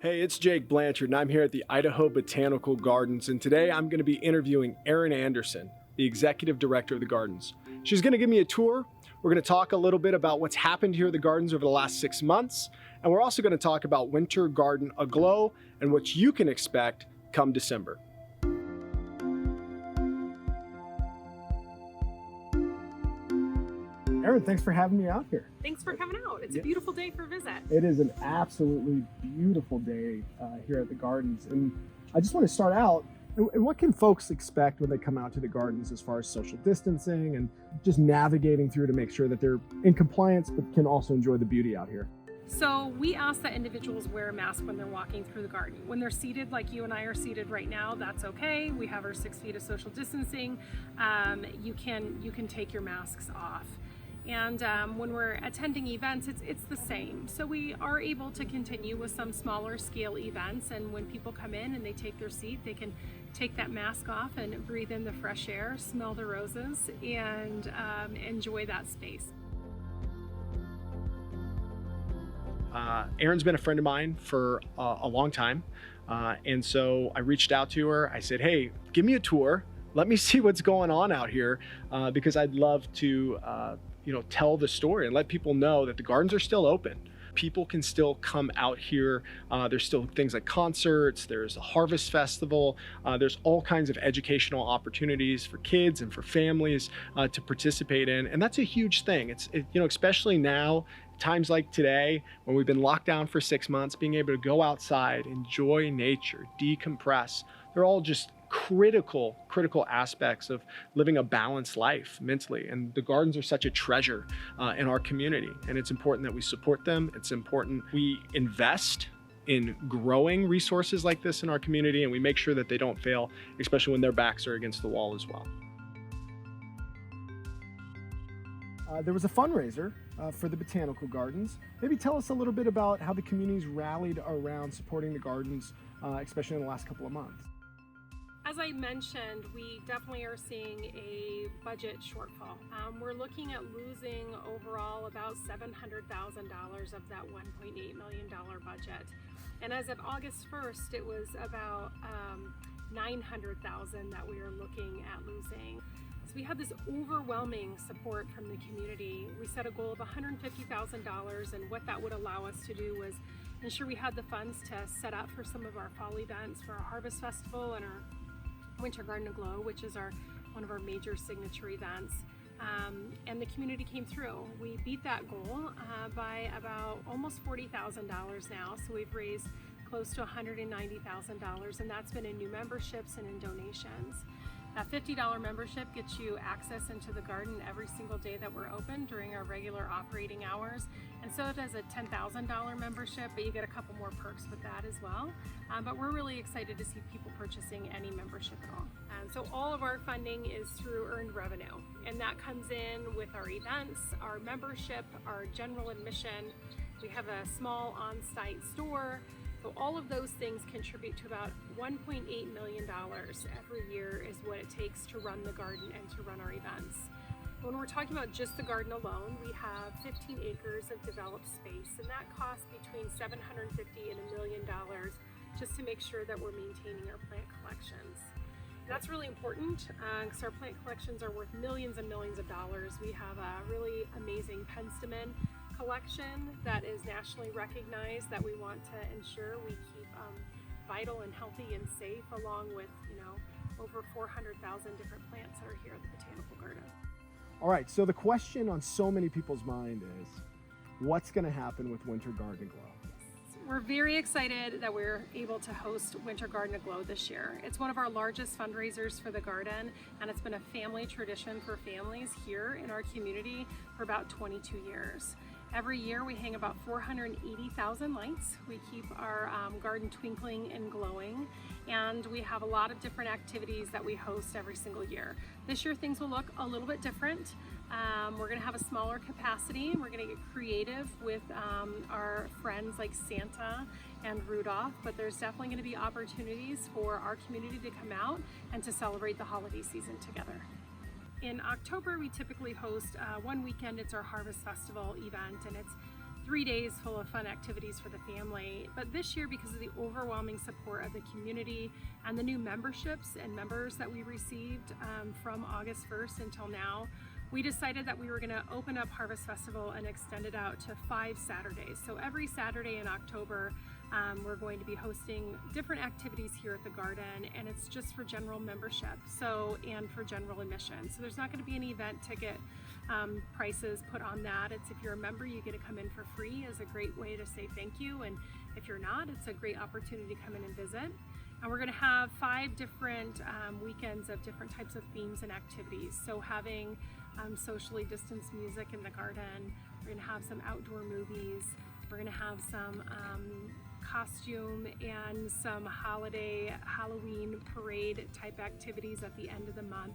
Hey, it's Jake Blanchard, and I'm here at the Idaho Botanical Gardens, and today I'm going to be interviewing Erin Anderson, the Executive Director of the Gardens. She's going to give me a tour. We're going to talk a little bit about what's happened here at the Gardens over the last 6 months, and we're also going to talk about Winter Garden Aglow and what you can expect come December. Erin, thanks for having me out here. Thanks for coming out. It's a beautiful day for a visit. It is an absolutely beautiful day here at the Gardens. And I just want to start out, and what can folks expect when they come out to the Gardens as far as social distancing and just navigating through to make sure that they're in compliance but can also enjoy the beauty out here? So we ask that individuals wear a mask when they're walking through the garden. When they're seated like you and I are seated right now, that's okay. We have our 6 feet of social distancing. You can take your masks off. And when we're attending events, it's the same. So we are able to continue with some smaller scale events, and when people come in and they take their seat, they can take that mask off and breathe in the fresh air, smell the roses, and enjoy that space. Erin's been a friend of mine for a long time, and so I reached out to her. I said, hey, give me a tour. Let me see what's going on out here, because I'd love to tell the story and let people know that the gardens are still open. People can still come out here. There's still things like concerts, there's a harvest festival, there's all kinds of educational opportunities for kids and for families to participate in. And that's a huge thing. Especially now, times like today, when we've been locked down for 6 months, being able to go outside, enjoy nature, decompress, they're all just critical aspects of living a balanced life mentally. And the gardens are such a treasure in our community, and it's important that we support them. It's important we invest in growing resources like this in our community, and we make sure that they don't fail, especially when their backs are against the wall as well. There was a fundraiser for the Botanical Gardens. Maybe tell us a little bit about how the community's rallied around supporting the gardens, especially in the last couple of months. As I mentioned, we definitely are seeing a budget shortfall. We're looking at losing overall about $700,000 of that $1.8 million budget. And as of August 1st, it was about $900,000 that we are looking at losing. So we had this overwhelming support from the community. We set a goal of $150,000, and what that would allow us to do was ensure we had the funds to set up for some of our fall events, for our Harvest Festival and our Winter Garden Aglow, which is one of our major signature events, and the community came through. We beat that goal by about almost $40,000 now, so we've raised close to $190,000, and that's been in new memberships and in donations. A $50 membership gets you access into the garden every single day that we're open during our regular operating hours, and so does a $10,000 membership, but you get a couple more perks with that as well. But we're really excited to see people purchasing any membership at all. So all of our funding is through earned revenue, and that comes in with our events, our membership, our general admission. We have a small on-site store. So all of those things contribute to about $1.8 million every year is what it takes to run the garden and to run our events. When we're talking about just the garden alone, we have 15 acres of developed space, and that costs between $750,000 and $1 million just to make sure that we're maintaining our plant collections. And that's really important because our plant collections are worth millions and millions of dollars. We have a really amazing penstemon collection that is nationally recognized that we want to ensure we keep vital and healthy and safe, along with over 400,000 different plants that are here at the Botanical Garden. All right, so the question on so many people's mind is, what's going to happen with Winter Garden Aglow? We're very excited that we're able to host Winter Garden Aglow this year. It's one of our largest fundraisers for the garden, and it's been a family tradition for families here in our community for about 22 years. Every year we hang about 480,000 lights. We keep our garden twinkling and glowing, and we have a lot of different activities that we host every single year. This year things will look a little bit different. We're going to have a smaller capacity. We're going to get creative with our friends like Santa and Rudolph, but there's definitely going to be opportunities for our community to come out and to celebrate the holiday season together. In October, we typically host one weekend. It's our Harvest Festival event, and it's 3 days full of fun activities for the family. But this year, because of the overwhelming support of the community and the new memberships and members that we received from August 1st until now, we decided that we were going to open up Harvest Festival and extend it out to 5 Saturdays. So every Saturday in October, we're going to be hosting different activities here at the garden, and it's just for general membership, and for general admission. So there's not going to be any event ticket prices put on that. It's if you're a member, you get to come in for free as a great way to say thank you, and if you're not, it's a great opportunity to come in and visit. And we're going to have 5 different weekends of different types of themes and activities. So having socially distanced music in the garden, we're going to have some outdoor movies, we're going to have some costume and some Halloween parade type activities at the end of the month.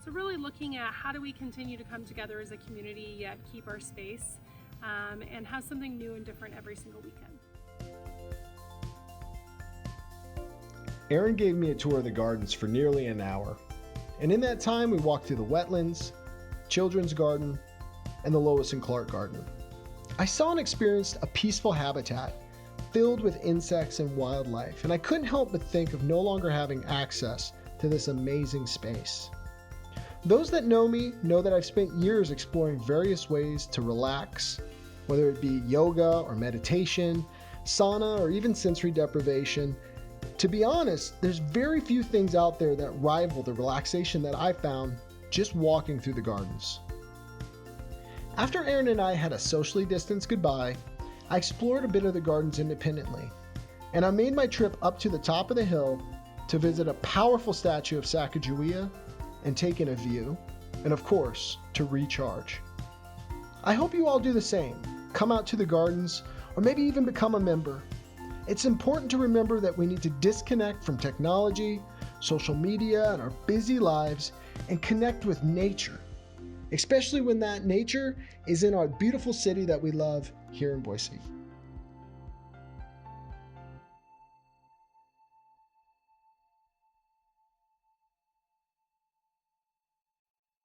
So really looking at how do we continue to come together as a community yet keep our space and have something new and different every single weekend. Erin gave me a tour of the gardens for nearly an hour. And in that time, we walked through the wetlands, children's garden, and the Lois and Clark garden. I saw and experienced a peaceful habitat filled with insects and wildlife, and I couldn't help but think of no longer having access to this amazing space. Those that know me know that I've spent years exploring various ways to relax, whether it be yoga or meditation, sauna, or even sensory deprivation. To be honest, there's very few things out there that rival the relaxation that I found just walking through the gardens. After Erin and I had a socially distanced goodbye, I explored a bit of the gardens independently, and I made my trip up to the top of the hill to visit a powerful statue of Sacagawea and take in a view, and of course, to recharge. I hope you all do the same. Come out to the gardens, or maybe even become a member. It's important to remember that we need to disconnect from technology, social media, and our busy lives and connect with nature, especially when that nature is in our beautiful city that we love here in Boise.